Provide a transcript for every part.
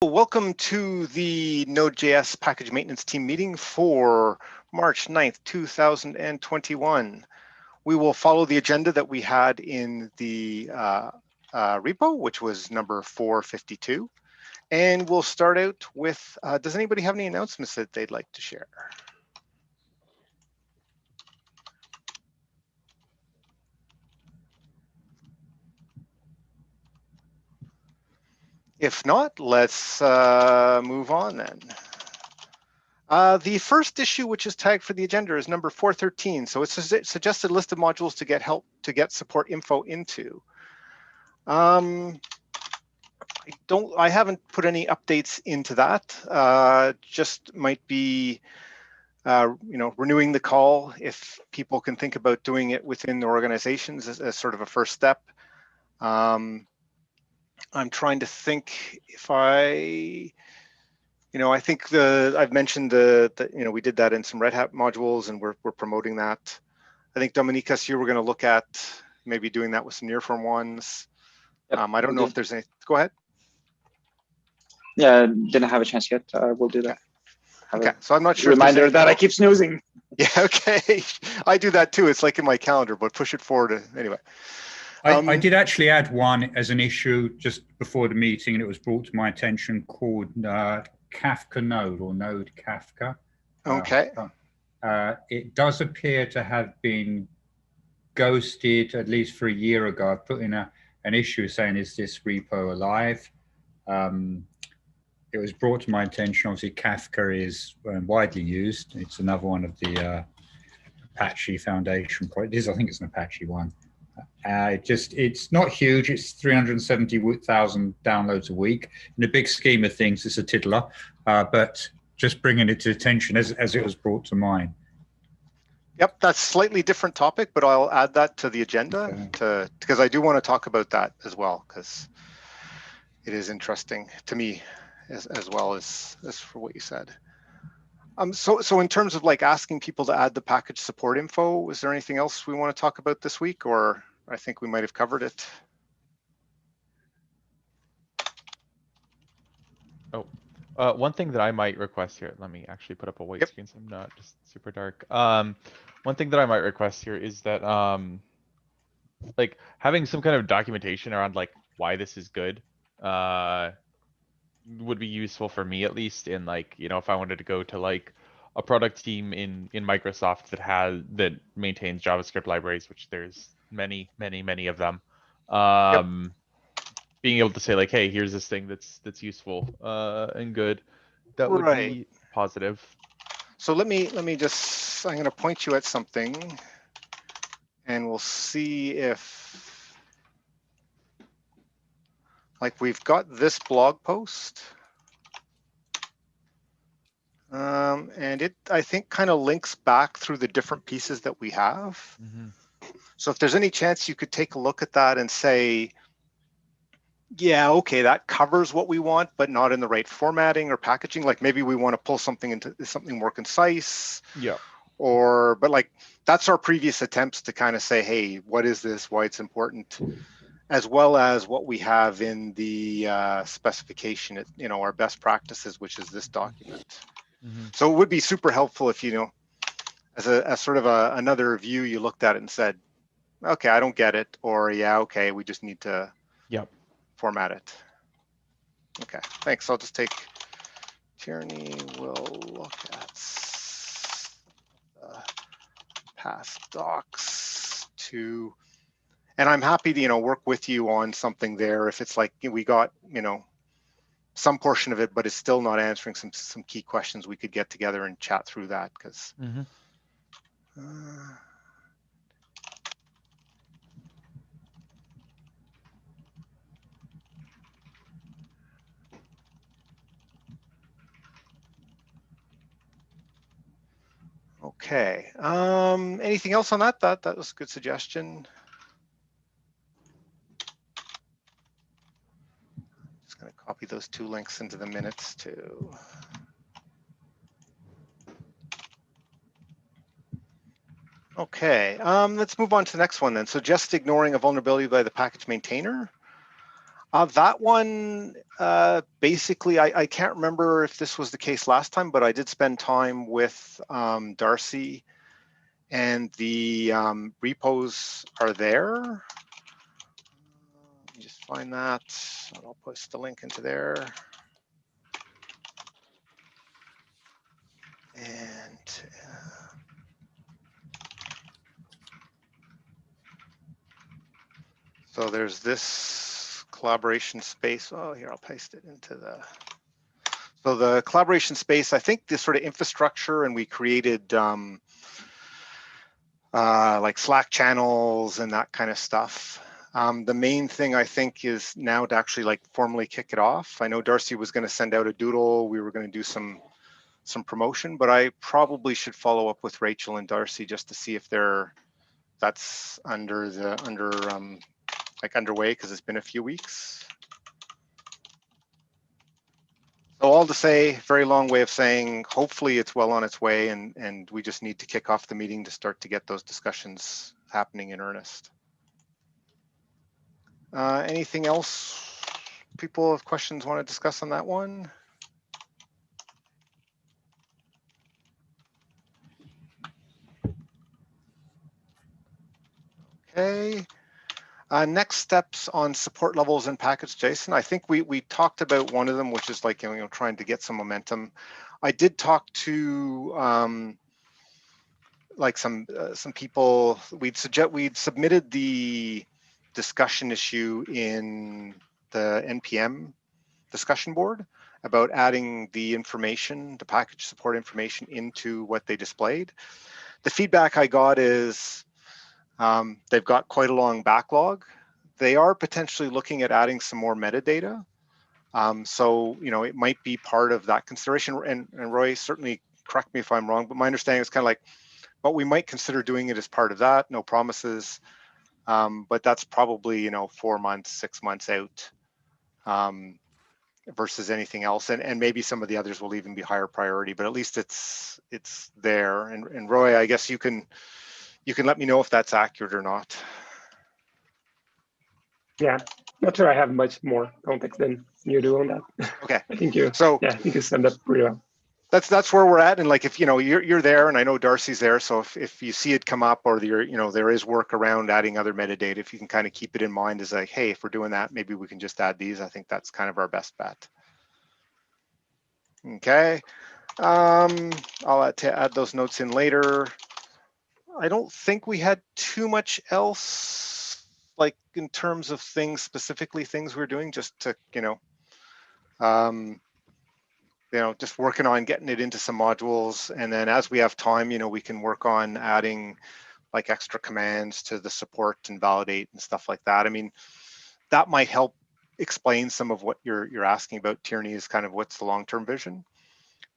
Welcome to the node.js package maintenance team meeting for March 9th, 2021. We will follow the agenda that we had in the repo, which was number 452. And we'll start out with, does anybody have any announcements that they'd like to share? If not, let's move on then. The first issue, which is tagged for the agenda, is number 413. So it's a suggested list of modules to get help to get support info into. I haven't put any updates into that. Just might be, renewing the call if people can think about doing it within their organizations as sort of a first step. I'm trying to think if I think I've mentioned we did that in some Red Hat modules and we're promoting that. I think Dominicus, you were going to look at maybe doing that with some near-form ones. Yep, I don't know if there's any. Go ahead. Yeah, didn't have a chance yet. We'll do that. Okay, so I'm not sure. Reminder that I keep snoozing. Yeah, okay. I do that too. It's like in my calendar, but push it forward anyway. I did actually add one as an issue just before the meeting, and it was brought to my attention, called Kafka Node or Node Kafka. Okay. It does appear to have been ghosted at least for a year ago. I put in an issue saying, is this repo alive? It was brought to my attention. Obviously, Kafka is widely used. It's another one of the Apache Foundation projects. I think it's an Apache one. It's not huge. It's 370,000 downloads a week. In the big scheme of things, it's a tiddler, but just bringing it to attention as it was brought to mind. Yep, that's a slightly different topic, but I'll add that to the agenda because I do want to talk about that as well, because it is interesting to me as well as for what you said. So in terms of like asking people to add the package support info, is there anything else we want to talk about this week, or I think we might have covered it? One thing that I might request here, let me actually put up a white screen so I'm not just super dark. One thing that I might request here is that like having some kind of documentation around like why this is good would be useful for me, at least, in like, if I wanted to go to like a product team in Microsoft that maintains JavaScript libraries, which there's many of them. Being able to say like, hey, here's this thing that's useful and good, that would be positive. So let me just, I'm going to point you at something and we'll see if, like, we've got this blog post and it, I think, kind of links back through the different pieces that we have. So if there's any chance you could take a look at that and say, yeah, okay, that covers what we want, but not in the right formatting or packaging. Like maybe we want to pull something into something more concise. Yeah. But like that's our previous attempts to kind of say, hey, what is this? Why it's important, as well as what we have in the specification. Our best practices, which is this document. So it would be super helpful if as sort of another view, you looked at it and said, okay, I don't get it, or yeah, okay, we just need to. Format it. Okay, thanks. I'll just take Tierney will look at past docs and I'm happy to work with you on something there if it's like we got some portion of it, but it's still not answering some key questions. We could get together and chat through that because. Okay. Anything else on that? That was a good suggestion. Just going to copy those two links into the minutes too. Okay. Let's move on to the next one then. So just ignoring a vulnerability by the package maintainer. That one, basically, I can't remember if this was the case last time, but I did spend time with Darcy, and the repos are there. Let me just find that. I'll post the link into there. And so there's this collaboration space. Oh, here, I'll paste it into the. So the collaboration space, I think this sort of infrastructure, and we created like Slack channels and that kind of stuff. The main thing I think is now to actually like formally kick it off. I know Darcy was going to send out a doodle. We were going to do some promotion, but I probably should follow up with Rachel and Darcy just to see if that's underway, because it's been a few weeks. So all to say, very long way of saying, hopefully it's well on its way, and we just need to kick off the meeting to start to get those discussions happening in earnest. Anything else people have questions want to discuss on that one? Okay. Next steps on support levels and package JSON. I think we talked about one of them, which is like, trying to get some momentum. I did talk to like some people. We'd submitted the discussion issue in the NPM discussion board about adding the information, the package support information, into what they displayed. The feedback I got is they've got quite a long backlog. They are potentially looking at adding some more metadata. So, it might be part of that consideration. And Roy, certainly correct me if I'm wrong, but my understanding is kind of like, but we might consider doing it as part of that. No promises. But that's probably, 4 months, 6 months out versus anything else. And maybe some of the others will even be higher priority, but at least it's there. And Roy, I guess you can let me know if that's accurate or not. Yeah, not sure I have much more context than you do on that. Okay. I think you summed up pretty well. That's where we're at. And like, if you're there, and I know Darcy's there, so if you see it come up, or there is work around adding other metadata, if you can kind of keep it in mind as like, hey, if we're doing that, maybe we can just add these. I think that's kind of our best bet. Okay. I'll add those notes in later. I don't think we had too much else, like in terms of things we're doing, just to just working on getting it into some modules, and then as we have time, we can work on adding like extra commands to the support and validate and stuff like that. I mean, that might help explain some of what you're asking about, Tierney, is kind of what's the long-term vision.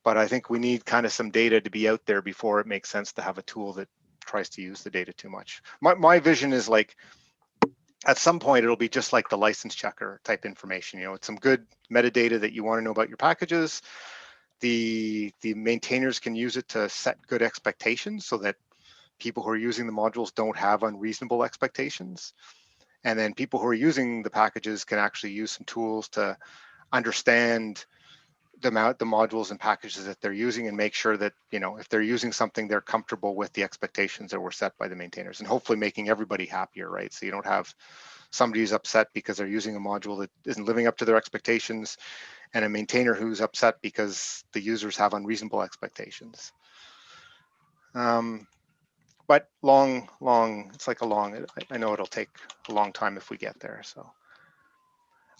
But I think we need kind of some data to be out there before it makes sense to have a tool that tries to use the data too much. My vision is like, at some point, it'll be just like the license checker type information. It's some good metadata that you want to know about your packages. The maintainers can use it to set good expectations so that people who are using the modules don't have unreasonable expectations. And then people who are using the packages can actually use some tools to understand the modules and packages that they're using, and make sure that, if they're using something, they're comfortable with the expectations that were set by the maintainers, and hopefully making everybody happier, right? So you don't have somebody who's upset because they're using a module that isn't living up to their expectations, and a maintainer who's upset because the users have unreasonable expectations. But it's like I know it'll take a long time if we get there. So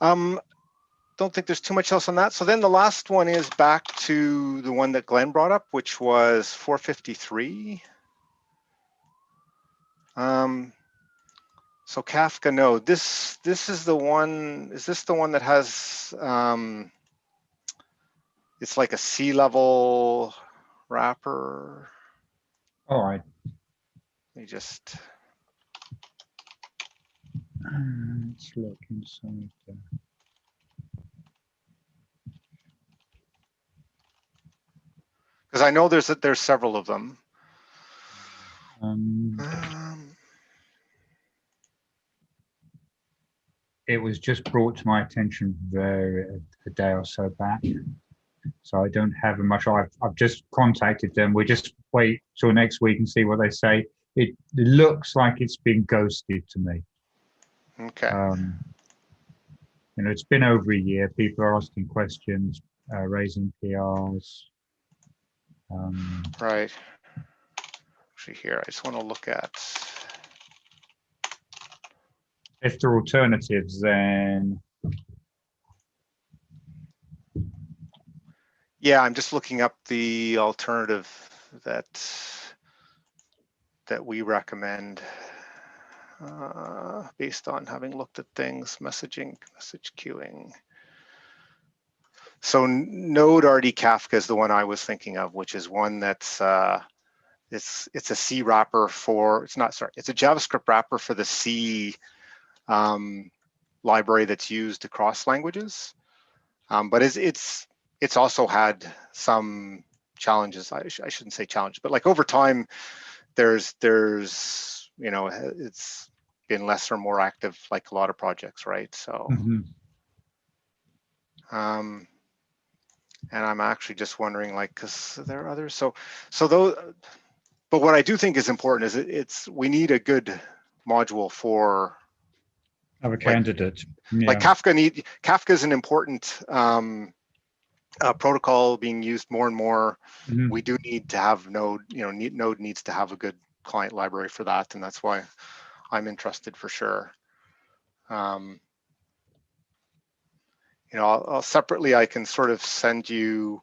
don't think there's too much else on that. So then the last one is back to the one that Glenn brought up, which was 453. So Kafka node. This is the one. Is this the one that has? It's like a C-level wrapper. All right. Let me just. Let's look inside there. Because I know there's several of them. it was just brought to my attention a day or so back. So I don't have much. I've just contacted them. We just wait till next week and see what they say. It looks like it's been ghosted to me. Okay. It's been over a year. People are asking questions, raising PRs. Right. Actually, here I just want to look at. If there are alternatives, then Yeah, I'm just looking up the alternative that we recommend based on having looked at things, message queuing. So Node RD Kafka is the one I was thinking of, which is one that's it's a C wrapper for, it's a JavaScript wrapper for the C library that's used across languages. But it's also had some challenges. I shouldn't say challenge, but like over time, there's it's been less or more active, like a lot of projects, right? So, and I'm actually just wondering, like, because there are others. So those. But what I do think is important is we need a good module for. have a candidate. Like Kafka is an important protocol being used more and more. We do need to have Node. Node needs to have a good client library for that, and that's why I'm interested for sure. I'll separately, I can sort of send you,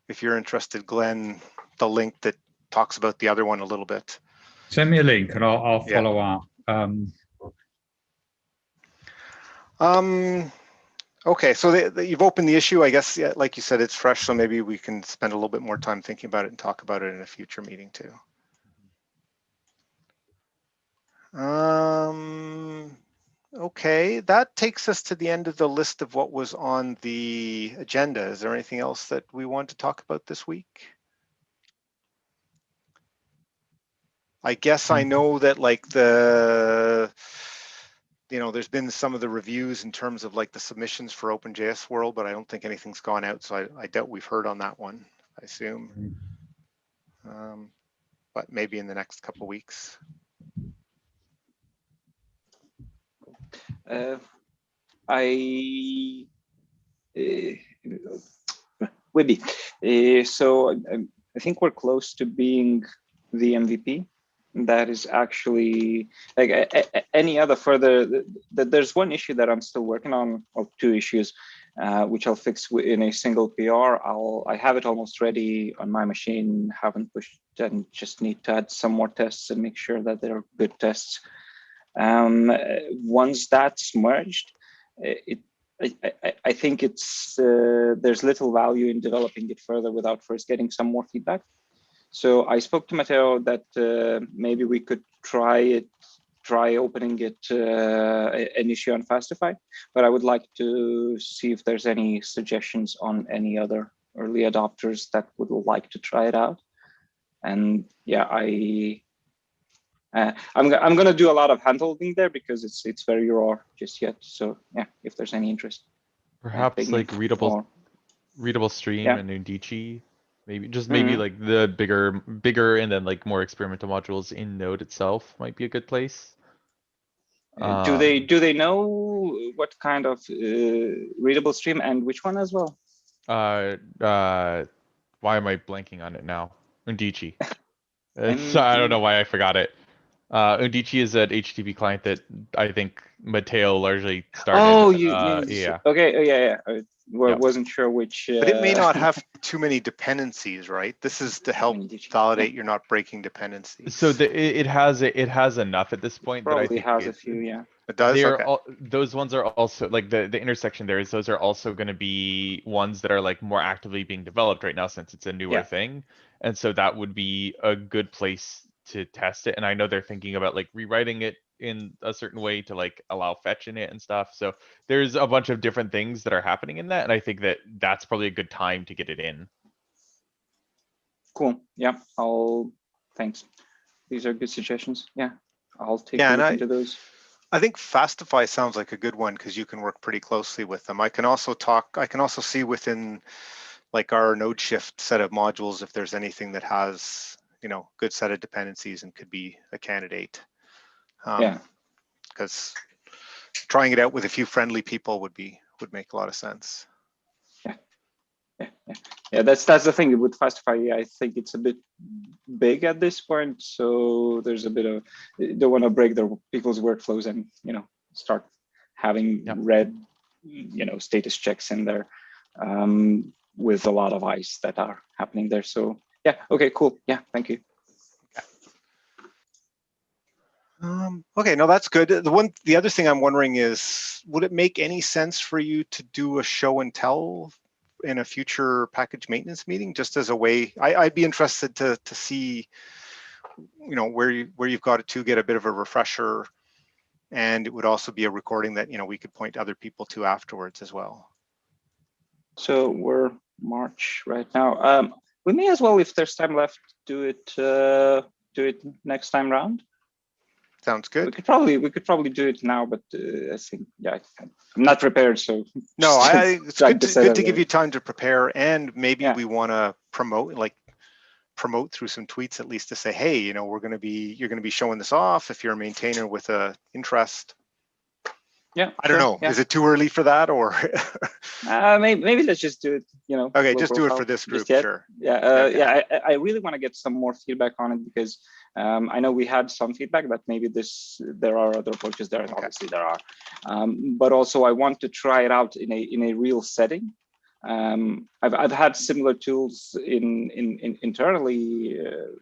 if you're interested, Glenn, the link that talks about the other one a little bit. Send me a link and I'll follow up. Okay, so you've opened the issue, I guess. Yeah, like you said, it's fresh, so maybe we can spend a little bit more time thinking about it and talk about it in a future meeting too. Okay, that takes us to the end of the list of what was on the agenda. Is there anything else that we want to talk about this week? I guess I know that like there's been some of the reviews in terms of like the submissions for OpenJS World, but I don't think anything's gone out. So I doubt we've heard on that one, I assume. But maybe in the next couple of weeks. Wibby. So I think we're close to being the MVP. That is actually like any other further. There's one issue that I'm still working on, or two issues, which I'll fix in a single PR. I have it almost ready on my machine. Haven't pushed and just need to add some more tests and make sure that they're good tests. Once that's merged, I think there's little value in developing it further without first getting some more feedback. So I spoke to Matteo that maybe we could try opening it an issue on Fastify, but I would like to see if there's any suggestions on any other early adopters that would like to try it out. And yeah, I'm going to do a lot of handholding there because it's very raw just yet. So yeah, if there's any interest. Perhaps like readable stream and Undici, maybe like the bigger and then like more experimental modules in Node itself might be a good place. Do they know what kind of readable stream and which one as well? Why am I blanking on it now? Undici. I don't know why I forgot it. Undici is an HTTP client that I think Matteo largely started. Oh, yeah. Okay. Oh, yeah. Wasn't sure which. But it may not have too many dependencies, right? This is to help validate you're not breaking dependencies. So it has enough at this point that I think has a few. Yeah. It does. Those ones are also like the intersection there is those are also going to be ones that are like more actively being developed right now since it's a newer thing, and so that would be a good place to test it. And I know they're thinking about like rewriting it in a certain way to like allow fetch in it and stuff. So there's a bunch of different things that are happening in that, and I think that that's probably a good time to get it in. Cool. Yeah. Thanks. These are good suggestions. Yeah. I'll take a look into those. I think Fastify sounds like a good one because you can work pretty closely with them. I can also see within like our node shift set of modules if there's anything that has, good set of dependencies and could be a candidate. Yeah. Because trying it out with a few friendly people would make a lot of sense. Yeah, that's the thing with Fastify. I think it's a bit big at this point, so there's a bit of don't want to break their people's workflows and start having red status checks in there with a lot of ice that are happening there. So yeah, okay, cool. Yeah, thank you. Okay, no, that's good. The other thing I'm wondering is, would it make any sense for you to do a show and tell in a future package maintenance meeting, just as a way? I'd be interested to see, where you've got it to, get a bit of a refresher, and it would also be a recording that we could point other people to afterwards as well. So we're March right now. We may as well, if there's time left, do it next time round. Sounds good. We could probably do it now, but I think I'm not prepared. So no, it's good to give you time to prepare, and maybe we want to promote through some tweets at least to say, hey, you're going to be showing this off if you're a maintainer with a interest. Yeah, I don't know. Yeah. Is it too early for that, or maybe let's just do it? Okay, just do it for this group, sure. Yeah, I really want to get some more feedback on it because I know we had some feedback that maybe there are other approaches there, and obviously there are, but also I want to try it out in a real setting. I've had similar tools internally,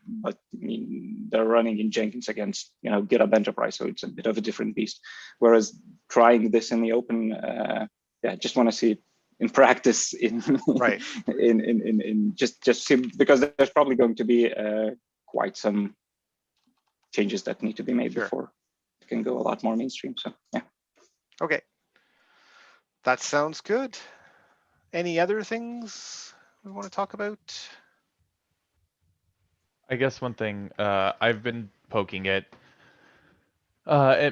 but I mean, they're running in Jenkins against GitHub Enterprise, so it's a bit of a different beast. Whereas trying this in the open, just want to see it in practice in just see, because there's probably going to be quite some changes that need to be made before it can go a lot more mainstream. So yeah. Okay, that sounds good. Any other things we want to talk about? I guess one thing, I've been poking at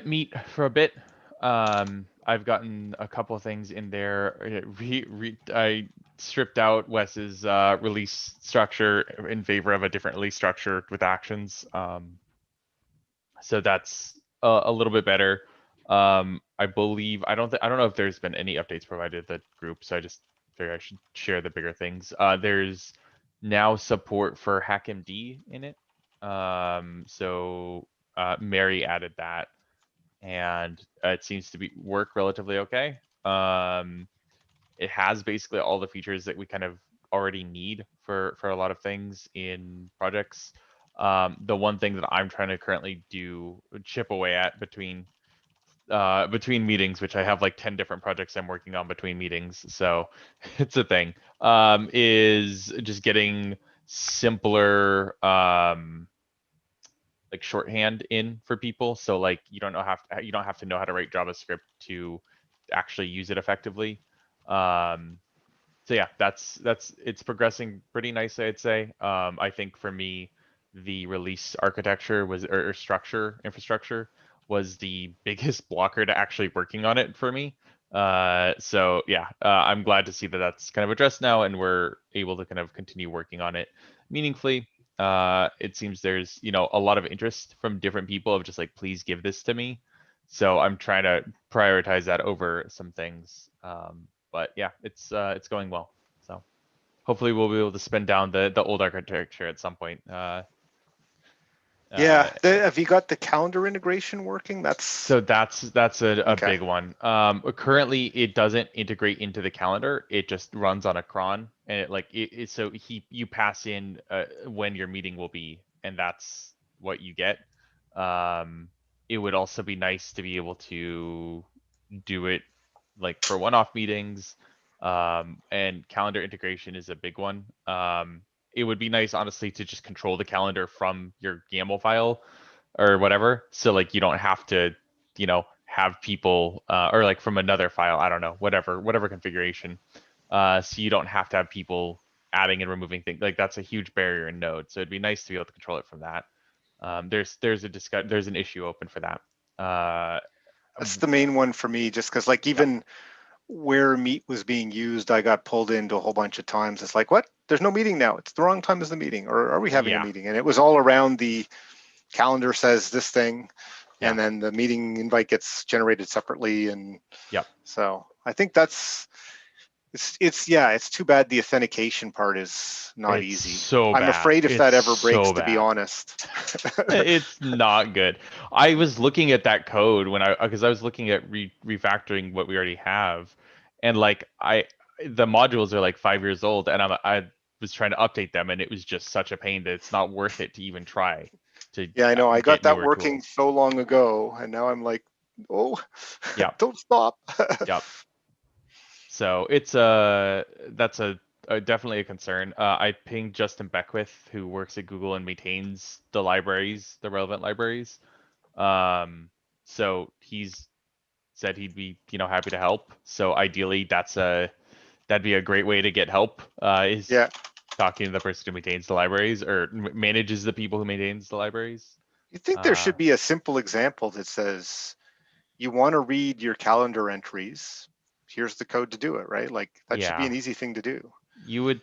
Meet for a bit. I've gotten a couple of things in there. I stripped out Wes's release structure in favor of a different release structure with actions. So that's a little bit better. I believe I don't know if there's been any updates provided to the group, so I just figured I should share the bigger things. There's now support for HackMD in it. So Mary added that, and it seems to work relatively okay. It has basically all the features that we kind of already need for a lot of things in projects. The one thing that I'm trying to currently chip away at between meetings, which I have like 10 different projects I'm working on between meetings, so it's a thing, is just getting simpler like shorthand in for people. So like you don't have to know how to write JavaScript to actually use it effectively. So yeah, it's progressing pretty nicely, I'd say. I think for me, the release architecture or infrastructure was the biggest blocker to actually working on it for me. So yeah, I'm glad to see that that's kind of addressed now, and we're able to kind of continue working on it meaningfully. It seems there's a lot of interest from different people of just like, please give this to me. So I'm trying to prioritize that over some things. But yeah, it's going well. So hopefully we'll be able to spin down the old architecture at some point. Have you got the calendar integration working? That's a big one. Currently it doesn't integrate into the calendar. It just runs on a cron, and you pass in when your meeting will be, and that's what you get. It would also be nice to be able to do it like for one-off meetings, and calendar integration is a big one. It would be nice, honestly, to just control the calendar from your YAML file or whatever. So like you don't have to, have people or like from another file, I don't know, whatever configuration. So you don't have to have people adding and removing things. Like that's a huge barrier in Node. So it'd be nice to be able to control it from that. There's an issue open for that. That's the main one for me, just because like even where Meet was being used, I got pulled into a whole bunch of times. It's like, what? There's no meeting now. It's the wrong time as the meeting, or are we having a Yeah. meeting? And it was all around the calendar says this thing, and Yeah. then the meeting invite gets generated separately. And Yep. so I think that's it's too bad the authentication part is not It's easy. so I'm bad. afraid if It's that ever breaks, so to be bad. honest. It's not good. I was looking at that code when because I was looking at refactoring what we already have, and like the modules are like 5 years old, and I was trying to update them, and it was just such a pain that it's not worth it to even try to Yeah, I know. I got get that newer working tools. so long ago, and now I'm like, oh, Yeah. don't stop. Yep. So it's that's definitely a concern. I pinged Justin Beckwith, who works at Google and maintains the libraries, the relevant libraries. So he's said he'd be, happy to help. So ideally, that'd be a great way to get help. Is Yeah, talking to the person who maintains the libraries or manages the people who maintains the libraries. you think there should be a simple example that says, you want to read your calendar entries, here's the code to do it, right? Like that should be Yeah, an easy thing to do. you'd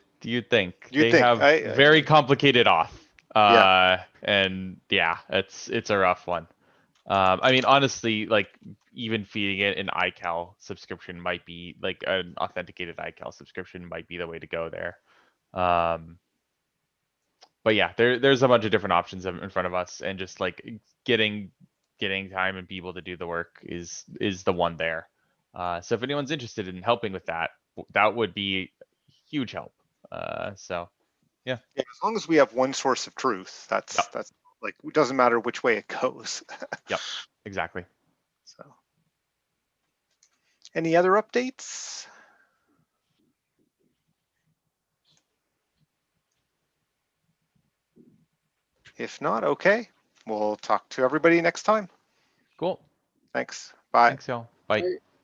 think You'd they think. have very complicated auth. Yeah. And yeah, it's a rough one. I mean, honestly, like even feeding it an iCal subscription might be like an authenticated iCal subscription might be the way to go there. But yeah, there's a bunch of different options in front of us, and just like getting time and people to do the work is the one there. So if anyone's interested in helping with that, that would be huge help. So yeah, Yeah, as long as we have one source of truth, yep, that's like, it doesn't matter which way it goes. yep, exactly. So, any other updates? If not, okay. We'll talk to everybody next time. Cool. Thanks. Bye. Thanks, y'all. Bye.